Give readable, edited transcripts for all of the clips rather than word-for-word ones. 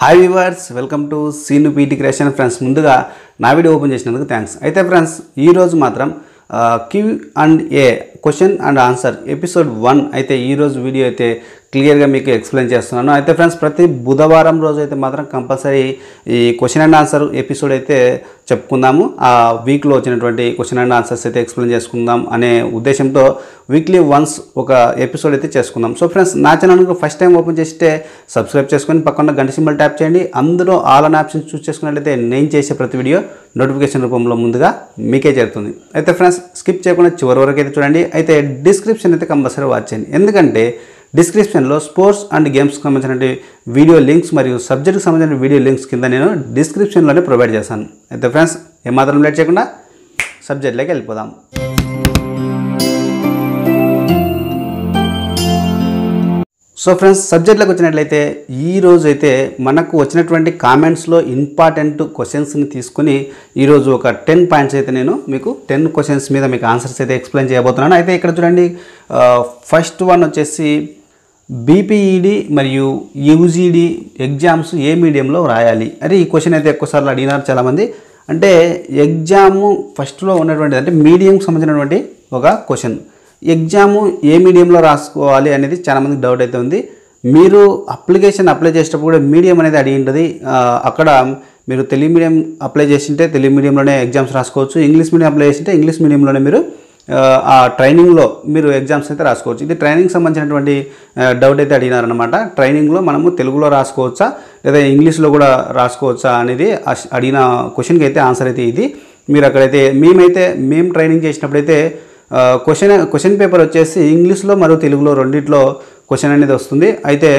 Hi viewers, welcome to Seenu PT creation. Friends, ముందుగా నా video open చేసినందుకు థ్యాంక్స్. అయితే ఫ్రెండ్స్, ఈరోజు మాత్రం Q&A question and answer episode 1 అయితే ఈరోజు వీడియో అయితే క్లియర్గా మీకు ఎక్స్ప్లెయిన్ చేస్తున్నాను. అయితే ఫ్రెండ్స్, ప్రతి బుధవారం రోజు అయితే మాత్రం కంపల్సరీ ఈ క్వశ్చన్ అండ్ ఆన్సర్ ఎపిసోడ్ అయితే చెప్పుకుందాము. ఆ వీక్లో వచ్చినటువంటి క్వశ్చన్ అండ్ ఆన్సర్స్ అయితే ఎక్స్ప్లెయిన్ చేసుకుందాం అనే ఉద్దేశంతో వీక్లీ వన్స్ ఒక ఎపిసోడ్ అయితే చేసుకుందాం. సో ఫ్రెండ్స్, నా ఛానల్కి ఫస్ట్ టైం ఓపెన్ చేస్తే సబ్స్క్రైబ్ చేసుకొని పక్కన గంట సింబల్ ట్యాప్ చేయండి. అందులో ఆల్ అన్ ఆప్షన్స్ చూస్ చేసుకున్నట్లయితే నేను చేసే ప్రతి వీడియో నోటిఫికేషన్ రూపంలో ముందుగా మీకే చేరుతుంది. అయితే ఫ్రెండ్స్, స్కిప్ చేయకుండా చివరి వరకు అయితే చూడండి. అయితే డిస్క్రిప్షన్ అయితే కంపల్సరీ వాచ్ చేయండి, ఎందుకంటే డిస్క్రిప్షన్లో స్పోర్ట్స్ అండ్ గేమ్స్కి సంబంధించిన వీడియో లింక్స్ మరియు సబ్జెక్ట్కి సంబంధించిన వీడియో లింక్స్ కింద నేను డిస్క్రిప్షన్లోనే ప్రొవైడ్ చేశాను. అయితే ఫ్రెండ్స్, ఏమాత్రం లేట్ చేయకుండా సబ్జెక్ట్లోకి వెళ్ళిపోదాం. సో ఫ్రెండ్స్, సబ్జెక్ట్లోకి వచ్చినట్లయితే ఈరోజు అయితే మనకు వచ్చినటువంటి కామెంట్స్లో ఇంపార్టెంట్ క్వశ్చన్స్ని తీసుకుని ఈరోజు ఒక 10 పాయింట్స్ అయితే నేను మీకు 10 క్వశ్చన్స్ మీద మీకు ఆన్సర్స్ అయితే ఎక్స్ప్లెయిన్ చేయబోతున్నాను. అయితే ఇక్కడ చూడండి, ఫస్ట్ వన్ వచ్చేసి బీపీఈడి మరియు యూజీడీ ఎగ్జామ్స్ ఏ మీడియంలో రాయాలి. అరే, ఈ క్వశ్చన్ అయితే ఎక్కువసార్లు అడిగినారు చాలామంది. అంటే ఎగ్జాము ఫస్ట్లో ఉన్నటువంటిది అంటే మీడియంకి సంబంధించినటువంటి ఒక క్వశ్చన్. ఎగ్జాము ఏ మీడియంలో రాసుకోవాలి అనేది చాలామందికి డౌట్ అయితే ఉంది. మీరు అప్లికేషన్ అప్లై చేసేటప్పుడు కూడా మీడియం అనేది అడిగి ఉంటుంది. అక్కడ మీరు తెలుగు మీడియం అప్లై చేసింటే తెలుగు మీడియంలోనే ఎగ్జామ్స్ రాసుకోవచ్చు. ఇంగ్లీష్ మీడియం అప్లై చేసింటే ఇంగ్లీష్ మీడియంలోనే మీరు ఆ ట్రైనింగ్లో మీరు ఎగ్జామ్స్ అయితే రాసుకోవచ్చు. ఇది ట్రైనింగ్ సంబంధించినటువంటి డౌట్ అయితే అడిగినారనమాట. ట్రైనింగ్లో మనము తెలుగులో రాసుకోవచ్చా లేదా ఇంగ్లీష్లో కూడా రాసుకోవచ్చా అనేది అడిగిన క్వశ్చన్కి అయితే ఆన్సర్ అయితే ఇది. మీరు అక్కడైతే మేము ట్రైనింగ్ చేసినప్పుడైతే క్వశ్చన్ పేపర్ వచ్చేసి ఇంగ్లీష్లో మరియు తెలుగులో రెండిట్లో క్వశ్చన్ అనేది వస్తుంది. అయితే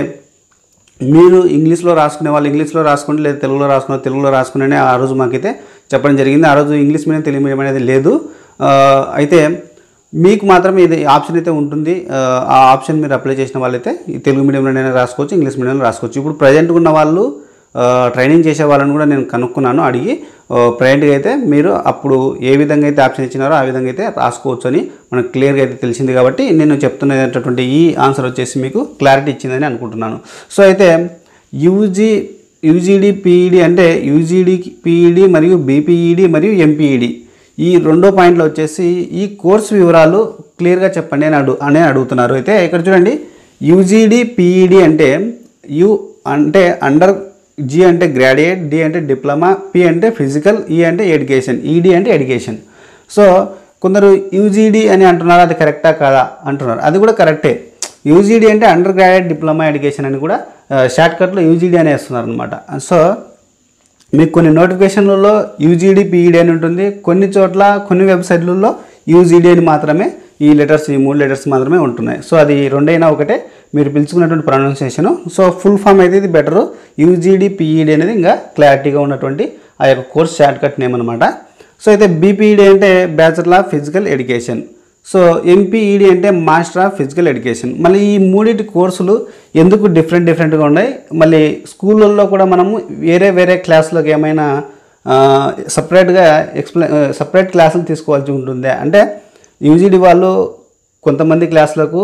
మీరు ఇంగ్లీష్లో రాసుకునే వాళ్ళు ఇంగ్లీష్లో రాసుకోండి, లేదా తెలుగులో రాసుకునే ఆ రోజు మాకైతే చెప్పడం జరిగింది. ఆ రోజు ఇంగ్లీష్ మీడియం తెలుగు మీడియం అనేది లేదు. అయితే మీకు మాత్రం ఇది ఆప్షన్ అయితే ఉంటుంది. ఆ ఆప్షన్ మీరు అప్లై చేసిన వాళ్ళైతే ఈ తెలుగు మీడియంలోనే రాసుకోవచ్చు, ఇంగ్లీష్ మీడియంలో రాసుకోవచ్చు. ఇప్పుడు ప్రజెంట్గా ఉన్న వాళ్ళు ట్రైనింగ్ చేసే వాళ్ళని కూడా నేను కనుక్కున్నాను, అడిగి ప్రజెంట్గా అయితే మీరు అప్పుడు ఏ విధంగా అయితే ఆప్షన్ ఇచ్చినారో ఆ విధంగా అయితే రాసుకోవచ్చు అని మనకు క్లియర్గా అయితే తెలిసింది. కాబట్టి నేను చెప్తున్నటువంటి ఈ ఆన్సర్ వచ్చేసి మీకు క్లారిటీ ఇచ్చిందని అనుకుంటున్నాను. సో అయితే యూజీడీ పీఈడి అంటే యూజీడీ పీఈడి మరియు బీపీఈడి మరియు ఎంపీఈడి ఈ రెండో పాయింట్లో వచ్చేసి ఈ కోర్సు వివరాలు క్లియర్గా చెప్పండి అని అడుగుతున్నారు. అయితే ఇక్కడ చూడండి, యూజీడీ పీఈడి అంటే యు అంటే అండర్, జీ అంటే గ్రాడ్యుయేట్, డి అంటే డిప్లొమా, పి అంటే ఫిజికల్, ఈ అంటే ఎడ్యుకేషన్, ఈడి అంటే ఎడ్యుకేషన్. సో కొందరు యూజీడీ అని అంటున్నారు, అది కరెక్టా కాదా అంటున్నారు. అది కూడా కరెక్టే. యూజీడీ అంటే అండర్ గ్రాడ్యుయేట్ డిప్లొమా ఎడ్యుకేషన్ అని కూడా షార్ట్కట్లో యూజీడీ అని వేస్తున్నారు అనమాట. సో మీకు కొన్ని నోటిఫికేషన్లలో యూజీడీ పీఈడి అని ఉంటుంది, కొన్ని చోట్ల కొన్ని వెబ్సైట్లలో యూజీడీ అని మాత్రమే ఈ లెటర్స్, ఈ 3 లెటర్స్ మాత్రమే ఉంటున్నాయి. సో అది రెండైనా ఒకటే, మీరు పిలుచుకున్నటువంటి ప్రొనౌన్సియేషను. సో ఫుల్ ఫామ్ అయితే ఇది బెటరు. యూజీడీ పీఈడి అనేది ఇంకా క్లారిటీగా ఉన్నటువంటి ఆ యొక్క కోర్స్ షార్ట్కట్ నేమ్ అనమాట. సో అయితే బీపీఈడి అంటే bachelor of physical education. So MPEd అంటే మాస్టర్ ఆఫ్ ఫిజికల్ ఎడ్యుకేషన్. మళ్ళీ ఈ మూడింటి కోర్సులు ఎందుకు డిఫరెంట్గా ఉన్నాయి. మళ్ళీ స్కూళ్ళల్లో కూడా మనము వేరే క్లాసులకు ఏమైనా సపరేట్ క్లాసులు తీసుకోవాల్సి ఉంటుంది. అంటే యూజీడీ వాళ్ళు కొంతమంది క్లాసులకు,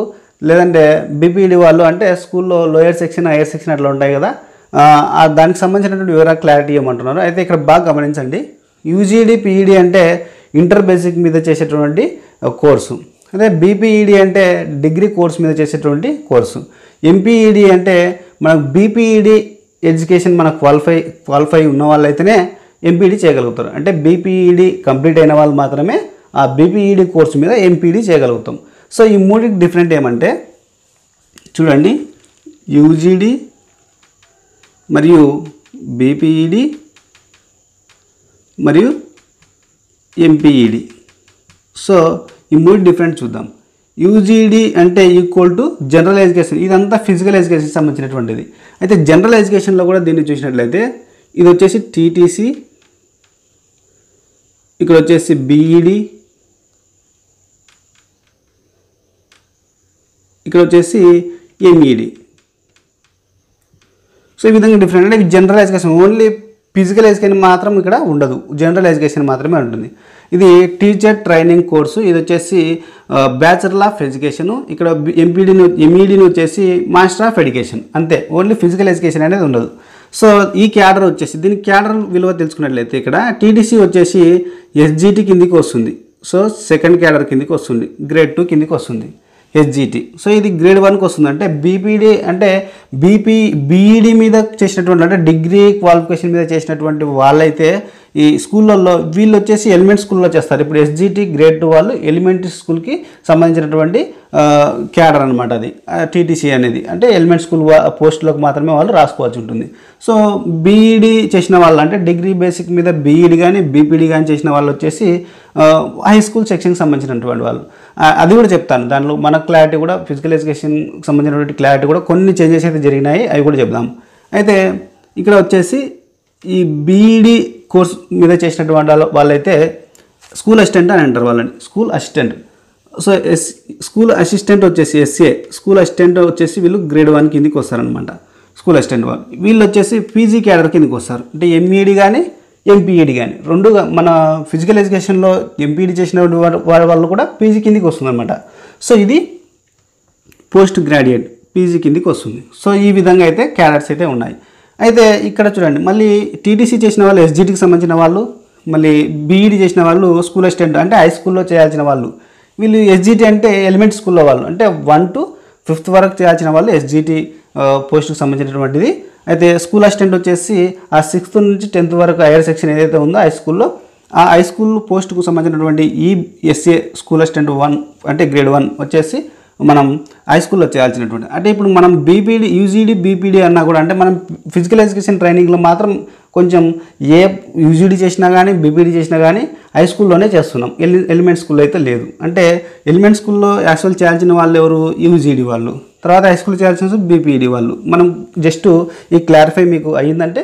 లేదంటే బీపీఈడి వాళ్ళు అంటే స్కూల్లో లోయర్ సెక్షన్, హైయర్ సెక్షన్ అట్లా ఉంటాయి కదా, దానికి సంబంధించినటువంటి వివరాలు క్లారిటీ ఇవ్వమంటున్నారు. అయితే ఇక్కడ బాగా గమనించండి, యూజీడీ పీఈడి అంటే ఇంటర్ బేసిక్ మీద చేసేటువంటి కోర్సు. అదే బీపీఈడి అంటే డిగ్రీ కోర్స్ మీద చేసేటువంటి కోర్సు. ఎంపీఈడి అంటే మనకు బీపీఈడి ఎడ్యుకేషన్ మనకు క్వాలిఫై ఉన్న వాళ్ళైతేనే ఎంపీఈడి చేయగలుగుతారు. అంటే బీపీఈడి కంప్లీట్ అయిన వాళ్ళు మాత్రమే ఆ బీపీఈడి కోర్సు మీద ఎంపీఈడి చేయగలుగుతాం. సో ఈ మూడింటి డిఫరెంట్ ఏమంటే చూడండి, యూజీడీ మరియు బీపీఈడి మరియు ఎంపీఈడి. సో ఈ మూడు డిఫరెంట్ చూద్దాం. యూజీడీ అంటే ఈక్వల్ టు జనరల్ ఎడ్యుకేషన్. ఇదంతా ఫిజికల్ ఎడ్యుకేషన్కి సంబంధించినటువంటిది. అయితే జనరల్ ఎడ్యుకేషన్లో కూడా దీన్ని చూసినట్లయితే ఇది వచ్చేసి టీటీసీ, ఇక్కడ వచ్చేసి బీఈడి, ఇక్కడ వచ్చేసి ఎంఈడి. సో ఈ విధంగా డిఫరెంట్. అంటే general education only physical education మాత్రం ఇక్కడ ఉండదు, జనరల్ ఎడ్యుకేషన్ మాత్రమే ఉంటుంది. ఇది టీచర్ ట్రైనింగ్ కోర్సు. ఇది వచ్చేసి బ్యాచిలర్ ఆఫ్ ఎడ్యుకేషన్. ఇక్కడ ఎంఈడిని వచ్చేసి మాస్టర్ ఆఫ్ ఎడ్యుకేషన్. అంతే, ఓన్లీ ఫిజికల్ ఎడ్యుకేషన్ అనేది ఉండదు. సో ఈ క్యాడర్ వచ్చేసి దీని క్యాడర్ విలువ తెలుసుకున్నట్లయితే ఇక్కడ టీడీసీ వచ్చేసి ఎస్జిటి కిందికి వస్తుంది. సో సెకండ్ క్యాడర్ కిందికి వస్తుంది, గ్రేడ్ 2 కిందికి వస్తుంది ఎస్జిటి. సో ఇది గ్రేడ్ 1కి వస్తుంది. అంటే బీపీడీ అంటే బీఈడి మీద చేసినటువంటి అంటే డిగ్రీ క్వాలిఫికేషన్ మీద చేసినటువంటి వాళ్ళైతే ఈ స్కూళ్ళల్లో వీళ్ళు వచ్చేసి ఎలిమెంట్ స్కూల్లో చేస్తారు. ఇప్పుడు ఎస్జిటి గ్రేడ్ 2 వాళ్ళు ఎలిమెంటరీ స్కూల్కి సంబంధించినటువంటి క్యాడర్ అనమాట. అది టీటీసీ అనేది అంటే ఎలిమెంట్ స్కూల్ పోస్టులకు మాత్రమే వాళ్ళు రాసుకోవాల్సి ఉంటుంది. సో బీఈడి చేసిన వాళ్ళు అంటే డిగ్రీ బేసిక్ మీద బీఈడి కానీ బీపీడీ కానీ చేసిన వాళ్ళు వచ్చేసి హై స్కూల్ సెక్షన్కి సంబంధించినటువంటి వాళ్ళు. అది కూడా చెప్తాను, దానిలో మన క్లారిటీ కూడా ఫిజికల్ ఎడ్యుకేషన్కి సంబంధించినటువంటి క్లారిటీ కూడా కొన్ని చేంజెస్ అయితే జరిగినాయి, అవి కూడా చెప్దాం. అయితే ఇక్కడ వచ్చేసి ఈ బీఈడి కోర్స్ మీద చేసినటువంటి వాళ్ళైతే స్కూల్ అసిస్టెంట్ అని అంటారు వాళ్ళని, school assistant. So school assistant వచ్చేసి ఎస్ఏ స్కూల్ అసిస్టెంట్ వచ్చేసి వీళ్ళు గ్రేడ్ 1 కిందికి వస్తారనమాట. స్కూల్ అసిస్టెంట్ వాళ్ళు వీళ్ళు వచ్చేసి పీజీ క్యాడర్ కిందకి వస్తారు. అంటే ఎంఈడి కానీ ఎంపీఈడి కానీ రెండుగా మన ఫిజికల్ ఎడ్యుకేషన్లో ఎంపీఈడి చేసిన వాళ్ళు కూడా పీజీ కిందికి వస్తుంది అనమాట. సో ఇది పోస్ట్ గ్రాడ్యుయేట్ పీజీ కిందికి వస్తుంది. సో ఈ విధంగా అయితే క్యాడర్స్ అయితే ఉన్నాయి. అయితే ఇక్కడ చూడండి, మళ్ళీ టీటీసీ చేసిన వాళ్ళు ఎస్జిటికి సంబంధించిన వాళ్ళు, మళ్ళీ బీఈడి చేసిన వాళ్ళు స్కూల్ అసిస్టెంట్ అంటే హై స్కూల్లో చేయాల్సిన వాళ్ళు. వీళ్ళు ఎస్జిటి అంటే ఎలిమెంట్ స్కూల్లో వాళ్ళు అంటే 1 to 5th వరకు చేయాల్సిన వాళ్ళు ఎస్జిటి పోస్టుకు సంబంధించినటువంటిది. అయితే స్కూల్ అసిస్టెంట్ వచ్చేసి ఆ 6th నుంచి 10th వరకు హైయర్ సెక్షన్ ఏదైతే ఉందో హై స్కూల్లో, ఆ హై స్కూల్ పోస్టుకు సంబంధించినటువంటి ఈ ఎస్ఏ స్కూల్ అసిస్టెంట్ 1 అంటే గ్రేడ్ 1 వచ్చేసి మనం హై స్కూల్లో చేయాల్సినటువంటి. అంటే ఇప్పుడు మనం బీపీడీ యూజీడీ బీపీడీ అన్నా కూడా అంటే మనం ఫిజికల్ ఎడ్యుకేషన్ ట్రైనింగ్లో మాత్రం కొంచెం ఏ యూజీడీ చేసినా కానీ బీపీడీ చేసినా కానీ హై స్కూల్లోనే చేస్తున్నాం, ఎలిమెంట్ స్కూల్లో అయితే లేదు. అంటే ఎలిమెంట్ స్కూల్లో యాక్చువల్ చేయాల్సిన వాళ్ళు ఎవరు, యూజీడీ వాళ్ళు, తర్వాత హై స్కూల్ చేయాల్సిన బీపీడీ వాళ్ళు. మనం జస్ట్ ఈ క్లారిఫై మీకు అయ్యిందంటే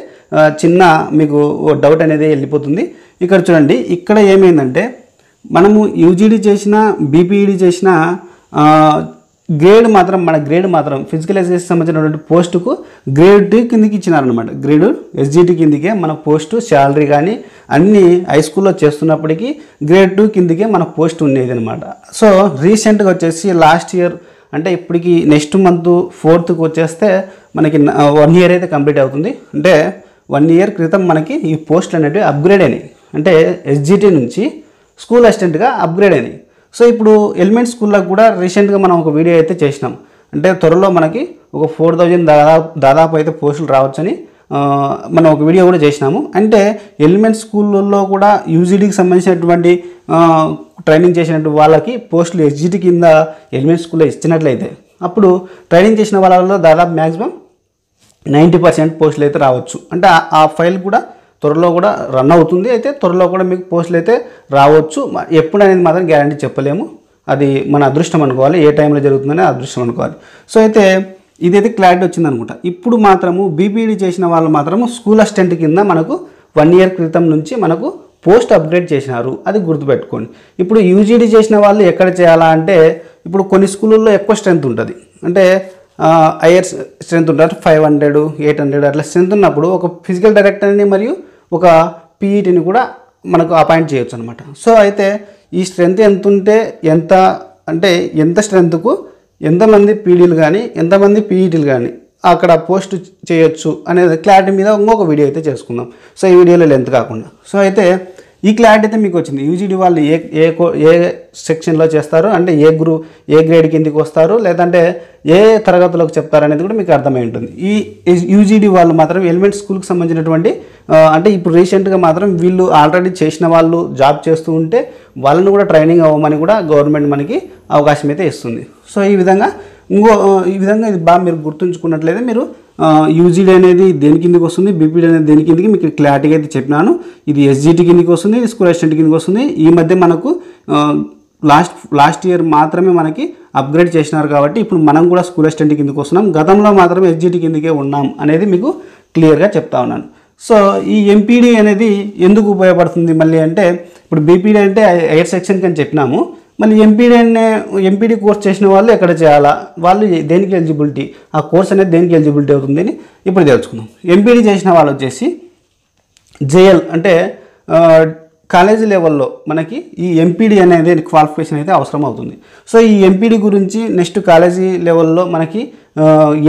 చిన్న మీకు డౌట్ అనేది వెళ్ళిపోతుంది. ఇక్కడ చూడండి, ఇక్కడ ఏమైందంటే మనము యూజీడీ చేసిన బీపీఈడీ చేసిన గ్రేడ్ మాత్రం మన గ్రేడ్ మాత్రం ఫిజికల్ ఎడ్యుకేషన్ సంబంధించినటువంటి పోస్టుకు గ్రేడ్ 2 కిందికి ఇచ్చినారనమాట. గ్రేడ్ ఎస్జిటి కిందికే మన పోస్టు శాలరీ కానీ అన్నీ హై స్కూల్లో చేస్తున్నప్పటికీ గ్రేడ్ 2 కిందికే మన పోస్ట్ ఉండేది అనమాట. సో రీసెంట్గా వచ్చేసి లాస్ట్ ఇయర్ అంటే ఇప్పటికి నెక్స్ట్ మంత్ 4th వచ్చేస్తే మనకి 1 year అయితే కంప్లీట్ అవుతుంది. అంటే 1 year క్రితం మనకి ఈ పోస్టులు అనేవి అప్గ్రేడ్ అయినాయి. అంటే ఎస్జిటి నుంచి స్కూల్ అసిస్టెంట్గా అప్గ్రేడ్ అయినాయి. సో ఇప్పుడు ఎలిమెంట్ స్కూల్లకు కూడా రీసెంట్గా మనం ఒక వీడియో అయితే చేసినాం. అంటే త్వరలో మనకి ఒక 4000 దాదాపు అయితే పోస్టులు రావచ్చని మనం ఒక వీడియో కూడా చేసినాము. అంటే ఎలిమెంట్ స్కూళ్ళల్లో కూడా యూజీడీకి సంబంధించినటువంటి ట్రైనింగ్ చేసినట్టు వాళ్ళకి పోస్టులు ఎస్జిటి కింద ఎలిమెంట్ స్కూల్లో ఇచ్చినట్లయితే అప్పుడు ట్రైనింగ్ చేసిన వాళ్ళలో దాదాపు మ్యాక్సిమం 90% పోస్టులు అయితే రావచ్చు. అంటే ఆ ఫైల్ కూడా త్వరలో కూడా రన్ అవుతుంది. అయితే త్వరలో కూడా మీకు పోస్టులు అయితే రావచ్చు. ఎప్పుడు అనేది మాత్రం గ్యారంటీ చెప్పలేము, అది మన అదృష్టం అనుకోవాలి, ఏ టైంలో జరుగుతుందని అదృష్టం అనుకోవాలి. సో అయితే ఇదైతే క్లారిటీ వచ్చింది అనుకుంటా. ఇప్పుడు మాత్రము బీపీడీ చేసిన వాళ్ళు మాత్రము స్కూల్ అసిస్టెంట్ కింద మనకు 1 year క్రితం నుంచి మనకు పోస్ట్ అప్గ్రేడ్ చేసినారు, అది గుర్తుపెట్టుకోండి. ఇప్పుడు యూజీడీ చేసిన వాళ్ళు ఎక్కడ చేయాలా అంటే ఇప్పుడు కొన్ని స్కూళ్ళల్లో ఎక్కువ స్ట్రెంత్ ఉంటుంది. అంటే హైయర్ స్ట్రెంత్ ఉంటుంది, 500 800 అట్లా స్ట్రెంత్ ఉన్నప్పుడు ఒక ఫిజికల్ డైరెక్టర్ని మరియు ఒక పీఈటీని కూడా మనకు అపాయింట్ చేయొచ్చు అనమాట. సో అయితే ఈ స్ట్రెంత్ ఎంత ఉంటే ఎంత అంటే ఎంత స్ట్రెంత్కు ఎంతమంది పీడీలు కానీ ఎంతమంది పీఈటీలు కానీ అక్కడ పోస్ట్ చేయొచ్చు అనేది క్లారిటీ మీద ఇంకొక వీడియో అయితే చేసుకుందాం. సో ఈ వీడియోలో లెంత్ కాకుండా. సో అయితే ఈ క్లారిటీ అయితే మీకు వచ్చింది. యూజీడీ వాళ్ళు ఏ సెక్షన్లో చేస్తారు, అంటే ఏ గ్రేడ్ కిందికి వస్తారు, లేదంటే ఏ తరగతులకు చెప్తారు అనేది కూడా మీకు అర్థమై ఉంటుంది. ఈ యూజీడీ వాళ్ళు మాత్రం ఎలిమెంట్ స్కూల్కి సంబంధించినటువంటి అంటే ఇప్పుడు రీసెంట్గా మాత్రం వీళ్ళు ఆల్రెడీ చేసిన వాళ్ళు జాబ్ చేస్తూ ఉంటే వాళ్ళని కూడా ట్రైనింగ్ అవ్వమని కూడా గవర్నమెంట్ మనకి అవకాశం అయితే ఇస్తుంది. సో ఈ విధంగా ఇది బాగా మీరు గుర్తుంచుకున్నట్లయితే మీరు యూజీడీ అనేది దేని కిందకి వస్తుంది, బీపీడీ అనేది దేని కిందకి మీకు క్లారిటీగా అయితే చెప్పినాను. ఇది ఎస్జిటి కిందకి వస్తుంది, ఇది స్కూల్ అసిస్టెంట్ కిందకి వస్తుంది. ఈ మధ్య మనకు లాస్ట్ ఇయర్ మాత్రమే మనకి అప్గ్రేడ్ చేసినారు కాబట్టి ఇప్పుడు మనం కూడా స్కూల్ అసిస్టెంట్ కిందకి వస్తున్నాం. గతంలో మాత్రమే ఎస్జిటి కిందకే ఉన్నాం అనేది మీకు క్లియర్గా చెప్తా ఉన్నాను. సో ఈ ఎంపీడీ అనేది ఎందుకు ఉపయోగపడుతుంది మళ్ళీ అంటే ఇప్పుడు బీపీడీ అంటే హైయర్ సెక్షన్కి అని చెప్పినాము. మళ్ళీ ఎంపీడీ కోర్స్ చేసిన వాళ్ళు ఎక్కడ చేయాలా, వాళ్ళు దేనికి ఎలిజిబిలిటీ, ఆ కోర్స్ అనేది దేనికి ఎలిజిబిలిటీ అవుతుంది అని ఇప్పుడు తెలుసుకుందాం. ఎంపీడీ చేసిన వాళ్ళు వచ్చేసి జేఎల్ అంటే కాలేజీ లెవెల్లో మనకి ఈ ఎంపీడీ అనేది క్వాలిఫికేషన్ అయితే అవసరం అవుతుంది. సో ఈ ఎంపీడీ గురించి నెక్స్ట్ కాలేజీ లెవెల్లో మనకి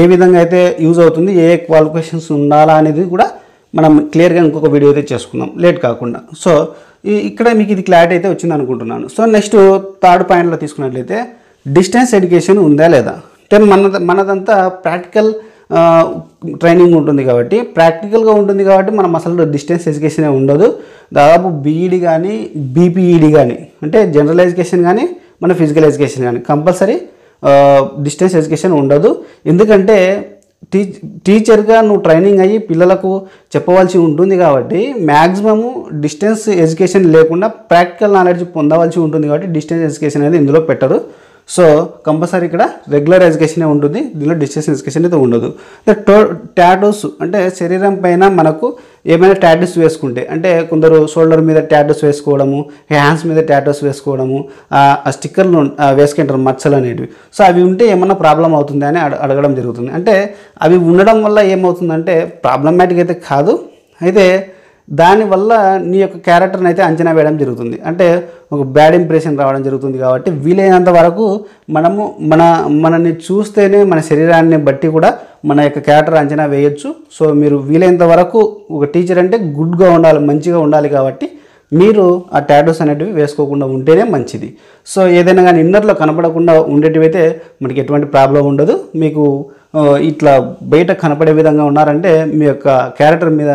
ఏ విధంగా అయితే యూజ్ అవుతుంది, ఏ క్వాలిఫికేషన్స్ ఉండాలా అనేది కూడా మనం క్లియర్గా ఇంకొక వీడియో అయితే చేసుకుందాం లేట్ కాకుండా. సో ఇక్కడ మీకు ఇది క్లారిటీ అయితే వచ్చింది అనుకుంటున్నాను. సో నెక్స్ట్ థర్డ్ పాయింట్లో తీసుకున్నట్లయితే డిస్టెన్స్ ఎడ్యుకేషన్ ఉందా లేదా. మనదంతా ప్రాక్టికల్ ట్రైనింగ్ ఉంటుంది కాబట్టి ప్రాక్టికల్గా ఉంటుంది కాబట్టి మనం అసలు డిస్టెన్స్ ఎడ్యుకేషన్ ఉండదు. దాదాపు బీఈడి కానీ బీపీఈడి కానీ అంటే జనరల్ ఎడ్యుకేషన్ కానీ మన ఫిజికల్ ఎడ్యుకేషన్ కానీ కంపల్సరీ డిస్టెన్స్ ఎడ్యుకేషన్ ఉండదు. ఎందుకంటే టీచర్గా నువ్వు ట్రైనింగ్ అయ్యి పిల్లలకు చెప్పవలసి ఉంటుంది కాబట్టి మ్యాక్సిమము డిస్టెన్స్ ఎడ్యుకేషన్ లేకుండా ప్రాక్టికల్ నాలెడ్జ్ పొందవలసి ఉంటుంది కాబట్టి డిస్టెన్స్ ఎడ్యుకేషన్ అనేది ఇందులో పెట్టరు. సో కంపల్సరీ ఇక్కడ రెగ్యులర్ ఎడ్యుకేషనే ఉంటుంది, దీనిలో డిస్టెన్స్ ఎడ్యుకేషన్ అయితే ఉండదు. టాటూస్ అంటే శరీరం పైన మనకు ఏమైనా టాటూస్ వేసుకుంటే అంటే కొందరు షోల్డర్ మీద టాటూస్ వేసుకోవడము, హ్యాండ్స్ మీద టాటూస్ వేసుకోవడము, ఆ స్టిక్కర్లు వేసుకుంటారు మచ్చలు అనేటివి. సో అవి ఉంటే ఏమన్నా ప్రాబ్లం అవుతుంది అని అడగడం జరుగుతుంది. అంటే అవి ఉండడం వల్ల ఏమవుతుందంటే ప్రాబ్లమాటిక్ అయితే కాదు, అయితే దానివల్ల నీ యొక్క క్యారెక్టర్ని అయితే అంచనా వేయడం జరుగుతుంది. అంటే ఒక బ్యాడ్ ఇంప్రెషన్ రావడం జరుగుతుంది. కాబట్టి వీలైనంత వరకు మనల్ని చూస్తేనే మన శరీరాన్ని బట్టి కూడా మన యొక్క క్యారెక్టర్ అంచనా వేయొచ్చు. సో మీరు వీలైనంత వరకు ఒక టీచర్ అంటే గుడ్గా ఉండాలి, మంచిగా ఉండాలి. కాబట్టి మీరు ఆ టాటూస్ అనేటివి వేసుకోకుండా ఉంటేనే మంచిది. సో ఏదైనా కానీ ఇన్నర్లో కనపడకుండా ఉండేటివి అయితే మనకి ఎటువంటి ప్రాబ్లం ఉండదు. మీకు ఇట్లా బయట కనపడే విధంగా ఉన్నారంటే మీ యొక్క క్యారెక్టర్ మీద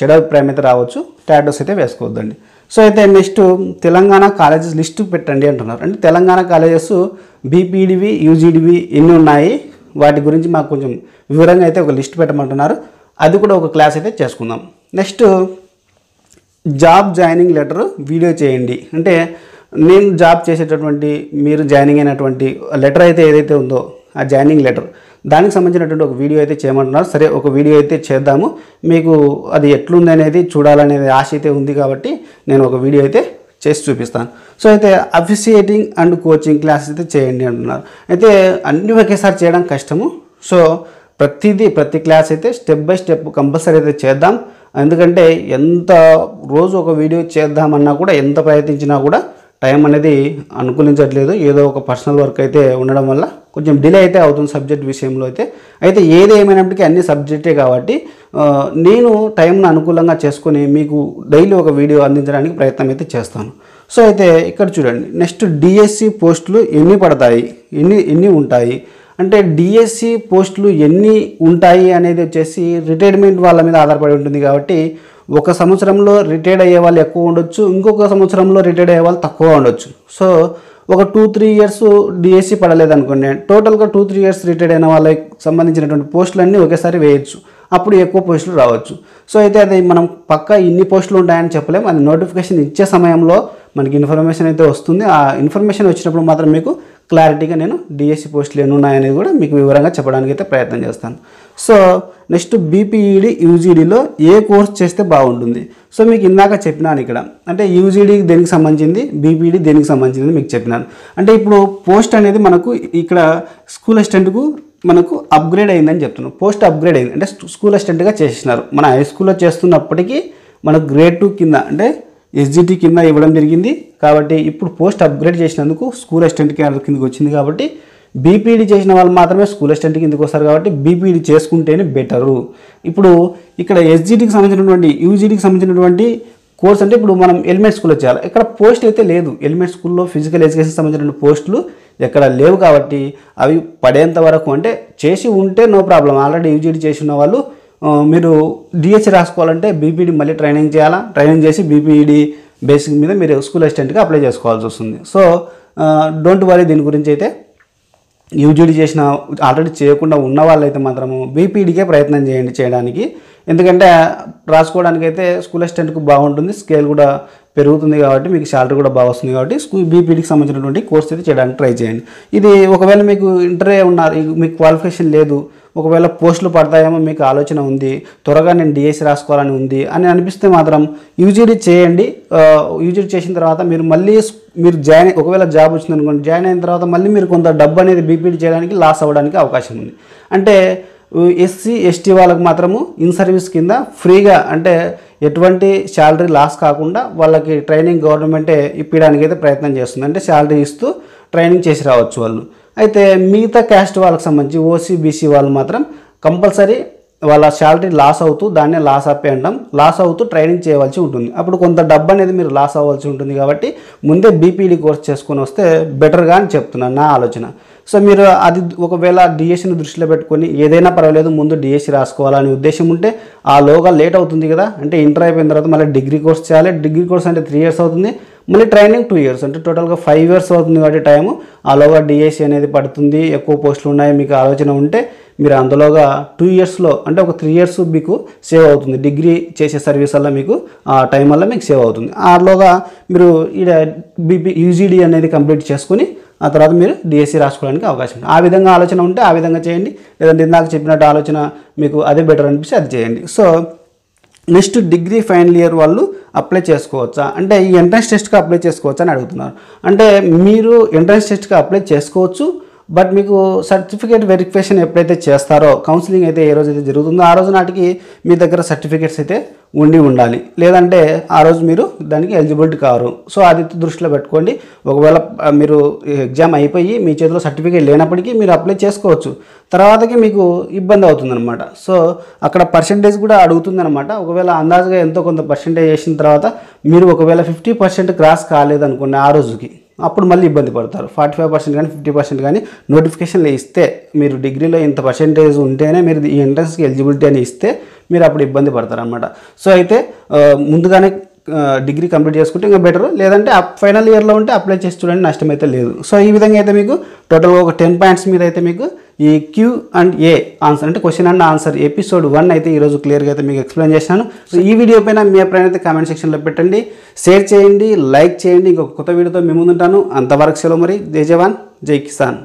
చెడు అభిప్రాయం అయితే రావచ్చు, టాటూస్ అయితే వేసుకోవద్దండి. సో అయితే నెక్స్ట్ తెలంగాణ కాలేజెస్ లిస్టు పెట్టండి అంటున్నారు. అంటే తెలంగాణ కాలేజెస్ బీపీడివి యూజీడివి ఎన్ని ఉన్నాయి వాటి గురించి మాకు కొంచెం వివరంగా అయితే ఒక లిస్ట్ పెట్టమంటున్నారు. అది కూడా ఒక క్లాస్ అయితే చేసుకుందాం. Next job joining letter video చేయండి. అంటే నేను జాబ్ చేసేటటువంటి మీరు జాయినింగ్ అయినటువంటి లెటర్ అయితే ఏదైతే ఉందో ఆ జాయినింగ్ లెటర్ దానికి సంబంధించినటువంటి ఒక వీడియో అయితే చేయమంటున్నారు. సరే ఒక వీడియో అయితే చేద్దాము, మీకు అది ఎట్లుంది అనేది చూడాలనేది ఆశ అయితే ఉంది కాబట్టి నేను ఒక వీడియో అయితే చేసి చూపిస్తాను. సో అయితే అఫిషియేటింగ్ అండ్ కోచింగ్ క్లాసెస్ అయితే చేయండి అంటున్నారు. అయితే అన్నీ ఒకేసారి చేయడం కష్టము. సో ప్రతి క్లాస్ అయితే స్టెప్ బై స్టెప్ కంపల్సరీ అయితే చేద్దాం. ఎందుకంటే ఎంత రోజు ఒక వీడియో చేద్దామన్నా కూడా ఎంత ప్రయత్నించినా కూడా టైం అనేది అనుకూలించట్లేదు. ఏదో ఒక పర్సనల్ వర్క్ అయితే ఉండడం వల్ల కొంచెం డిలే అయితే అవుతుంది సబ్జెక్ట్ విషయంలో అయితే ఏది ఏమైనప్పటికీ అన్ని సబ్జెక్టే కాబట్టి నేను టైంను అనుకూలంగా చేసుకొని మీకు డైలీ ఒక వీడియో అందించడానికి ప్రయత్నం అయితే చేస్తాను. సో అయితే ఇక్కడ చూడండి, నెక్స్ట్ డిఎస్సి పోస్టులు ఎన్ని పడతాయి, ఎన్ని ఉంటాయి అంటే డిఎస్సి పోస్టులు ఎన్ని ఉంటాయి అనేది వచ్చేసి రిటైర్మెంట్ వాళ్ళ మీద ఆధారపడి ఉంటుంది. కాబట్టి ఒక సంవత్సరంలో రిటైర్డ్ అయ్యే వాళ్ళు ఎక్కువ ఉండొచ్చు, ఇంకొక సంవత్సరంలో రిటైర్డ్ అయ్యే వాళ్ళు తక్కువ ఉండొచ్చు. సో ఒక 2-3 ఇయర్స్ డిఎస్సి పడలేదు అనుకోండి, టోటల్గా 2-3 ఇయర్స్ రిటైర్డ్ అయిన వాళ్ళకి సంబంధించినటువంటి పోస్టులన్నీ ఒకేసారి వేయచ్చు, అప్పుడు ఎక్కువ పోస్టులు రావచ్చు. సో అయితే అది మనం పక్కా ఇన్ని పోస్టులు ఉంటాయని చెప్పలేము. అది నోటిఫికేషన్ ఇచ్చే సమయంలో మనకి ఇన్ఫర్మేషన్ అయితే వస్తుంది. ఆ ఇన్ఫర్మేషన్ వచ్చినప్పుడు మాత్రం మీకు క్లారిటీగా నేను డిఎస్సి పోస్టులు ఎన్ని ఉన్నాయనేది కూడా మీకు వివరంగా చెప్పడానికి అయితే ప్రయత్నం చేస్తాను. సో నెక్స్ట్ బీపీఈడి యూజీడీలో ఏ కోర్స్ చేస్తే బాగుంటుంది. సో మీకు ఇందాక చెప్పినాను ఇక్కడ, అంటే యూజీడీకి దేనికి సంబంధించింది, బీపీఈడి దేనికి సంబంధించింది మీకు చెప్పినాను. అంటే ఇప్పుడు పోస్ట్ అనేది మనకు ఇక్కడ స్కూల్ అసిస్టెంట్కు మనకు అప్గ్రేడ్ అయిందని చెప్తున్నాం. పోస్ట్ అప్గ్రేడ్ అయింది అంటే స్కూల్ అసిస్టెంట్గా చేసినారు. మన హై స్కూల్లో చేస్తున్నప్పటికీ మనకు గ్రేడ్ 2 కింద అంటే ఎస్జిటి కింద ఇవ్వడం జరిగింది. కాబట్టి ఇప్పుడు పోస్ట్ అప్గ్రేడ్ చేసినందుకు స్కూల్ అసిస్టెంట్ కిందకి వచ్చింది. కాబట్టి బీపీఈడి చేసిన వాళ్ళు మాత్రమే స్కూల్ అసిస్టెంట్ కిందకి వస్తారు. కాబట్టి బీపీఈడి చేసుకుంటేనే బెటరు. ఇప్పుడు ఇక్కడ ఎస్జిటికి సంబంధించినటువంటి యూజీడీకి సంబంధించినటువంటి కోర్స్ అంటే ఇప్పుడు మనం ఎలిమెంట్ స్కూల్లో చేయాలి. ఇక్కడ పోస్ట్ అయితే లేదు. ఎలిమెంట్ స్కూల్లో ఫిజికల్ ఎడ్యుకేషన్ సంబంధించిన పోస్టులు ఎక్కడ లేవు. కాబట్టి అవి పడేంత వరకు అంటే చేసి ఉంటే నో ప్రాబ్లం. ఆల్రెడీ యూజీడీ చేసిన వాళ్ళు మీరు డిహెచ్ రాసుకోవాలంటే బీపీఈడి మళ్ళీ ట్రైనింగ్ చేయాలా, ట్రైనింగ్ చేసి బీపీఈడి బేసిక్ మీద మీరు స్కూల్ అసిస్టెంట్గా అప్లై చేసుకోవాల్సి వస్తుంది. సో డోంట్ వరీ దీని గురించి అయితే. యూజీడీ చేసిన ఆల్రెడీ చేయకుండా ఉన్న వాళ్ళైతే మాత్రము బీపీఈడికే ప్రయత్నం చేయడానికి. ఎందుకంటే రాసుకోవడానికి అయితే స్కూల్ అసిస్టెంట్కు బాగుంటుంది, స్కేల్ కూడా పెరుగుతుంది కాబట్టి మీకు శాలరీ కూడా బాగా వస్తుంది. కాబట్టి బీపీఈడికి సంబంధించినటువంటి కోర్స్ అయితే చేయడానికి ట్రై చేయండి. ఇది ఒకవేళ మీకు ఇంటరే ఉన్నారు, మీకు క్వాలిఫికేషన్ లేదు, ఒకవేళ పోస్టులు పడతాయేమో మీకు ఆలోచన ఉంది, త్వరగా నేను డిఎస్సి రాసుకోవాలని ఉంది అని అనిపిస్తే మాత్రం యూజీడీ చేయండి. యూజీడీ చేసిన తర్వాత మీరు ఒకవేళ జాబ్ వచ్చిందనుకోండి, జాయిన్ అయిన తర్వాత మళ్ళీ మీరు కొంత డబ్బు అనేది బీపీఈడి చేయడానికి లాస్ అవ్వడానికి అవకాశం ఉంది. అంటే ఎస్సీ ఎస్టీ వాళ్ళకి మాత్రము ఇన్ సర్వీస్ కింద ఫ్రీగా అంటే ఎటువంటి శాలరీ లాస్ కాకుండా వాళ్ళకి ట్రైనింగ్ గవర్నమెంటే ఇప్పించడానికి అయితే ప్రయత్నం చేస్తుంది. అంటే శాలరీ ఇస్తూ ట్రైనింగ్ చేసి రావచ్చు వాళ్ళు. అయితే మిగతా క్యాస్ట్ వాళ్ళకి సంబంధించి ఓసీ బీసీ వాళ్ళు మాత్రం కంపల్సరీ వాళ్ళ శాలరీ లాస్ అవుతూ దాన్నే లాస్ అప్పే అంటాం, లాస్ అవుతూ ట్రైనింగ్ చేయవలసి ఉంటుంది. అప్పుడు కొంత డబ్బు అనేది మీరు లాస్ అవ్వాల్సి ఉంటుంది. కాబట్టి ముందే బీపీడీ కోర్స్ చేసుకొని వస్తే బెటర్గా అని చెప్తున్నాను నా ఆలోచన. సో మీరు అది ఒకవేళ డిఎస్సిని దృష్టిలో పెట్టుకొని ఏదైనా పర్వాలేదు ముందు డిఎస్సి రాసుకోవాలనే ఉద్దేశం ఉంటే ఆ లోగా లేట్ అవుతుంది కదా. అంటే ఇంటర్ అయిపోయిన తర్వాత మళ్ళీ డిగ్రీ కోర్స్ చేయాలి. డిగ్రీ కోర్స్ అంటే 3 years అవుతుంది, మళ్ళీ ట్రైనింగ్ 2 years, అంటే టోటల్గా 5 years అవుతుంది. కాబట్టి టైము ఆలోగా డిఎస్సి అనేది పడుతుంది, ఎక్కువ పోస్టులు ఉన్నాయి మీకు ఆలోచన ఉంటే మీరు అందులోగా 2 yearsలో అంటే ఒక 3 years మీకు సేవ్ అవుతుంది. డిగ్రీ చేసే సర్వీస్ వల్ల మీకు ఆ టైం వల్ల మీకు సేవ్ అవుతుంది. ఆలోగా మీరు ఈ యూజీడీ అనేది కంప్లీట్ చేసుకుని ఆ తర్వాత మీరు డిఎస్సి రాసుకోవడానికి అవకాశం ఉంది. ఆ విధంగా ఆలోచన ఉంటే ఆ విధంగా చేయండి. లేదంటే ఇందాక చెప్పినట్టు ఆలోచన మీకు అదే బెటర్ అనిపిస్తే అది చేయండి. So next degree final year వాళ్ళు అప్లై చేసుకోవచ్చా అంటే ఈ ఎంట్రన్స్ టెస్ట్కి అప్లై చేసుకోవచ్చా అని అడుగుతున్నారు. అంటే మీరు ఎంట్రన్స్ టెస్ట్కి అప్లై చేసుకోవచ్చు, బట్ మీకు సర్టిఫికేట్ వెరిఫికేషన్ ఎప్పుడైతే చేస్తారో కౌన్సిలింగ్ అయితే ఏ రోజు అయితే జరుగుతుందో ఆ రోజు నాటికి మీ దగ్గర సర్టిఫికేట్స్ అయితే ఉండాలి. లేదంటే ఆ రోజు మీరు దానికి ఎలిజిబిలిటీ కారు. సో అది దృష్టిలో పెట్టుకోండి. ఒకవేళ మీరు ఎగ్జామ్ అయిపోయి మీ చేతిలో సర్టిఫికేట్ లేనప్పటికీ మీరు అప్లై చేసుకోవచ్చు, తర్వాతకి మీకు ఇబ్బంది అవుతుందన్నమాట. సో అక్కడ పర్సెంటేజ్ కూడా అడుగుతుందన్నమాట. ఒకవేళ అందాజుగా ఎంతో కొంత పర్సెంటేజ్ చేసిన తర్వాత మీరు ఒకవేళ 50% క్రాస్ కాలేదనుకోండి ఆ రోజుకి, అప్పుడు మళ్ళీ ఇబ్బంది పడతారు. 45% కానీ 50% కానీ నోటిఫికేషన్లు ఇస్తే మీరు డిగ్రీలో ఇంత పర్సెంటేజ్ ఉంటేనే మీరు ఈ ఎంట్రన్స్కి ఎలిజిబిలిటీ అని ఇస్తే మీరు అప్పుడు ఇబ్బంది పడతారు అన్నమాట. సో అయితే ముందుగానే డిగ్రీ కంప్లీట్ చేసుకుంటే ఇంకా బెటర్, లేదంటే ఫైనల్ ఇయర్లో ఉంటే అప్లై చేసి చూడండి, నష్టం అయితే లేదు. సో ఈ విధంగా అయితే మీకు టోటల్గా ఒక 10 points మీద అయితే మీకు ఈ Q&A ఆన్సర్ అంటే క్వశ్చన్ అండ్ ఆన్సర్ ఎపిసోడ్ 1 అయితే ఈరోజు క్లియర్గా అయితే మీకు ఎక్స్ప్లెయిన్ చేశాను. సో ఈ వీడియో పైన మీ అభిప్రాయం అయితే కామెంట్ సెక్షన్లో పెట్టండి, షేర్ చేయండి, లైక్ చేయండి. ఇంకొక కొత్త వీడియోతో మీ ముందుంటాను. అంతవరకు సెలవు మరి. జై జవాన్ జై కిసాన్.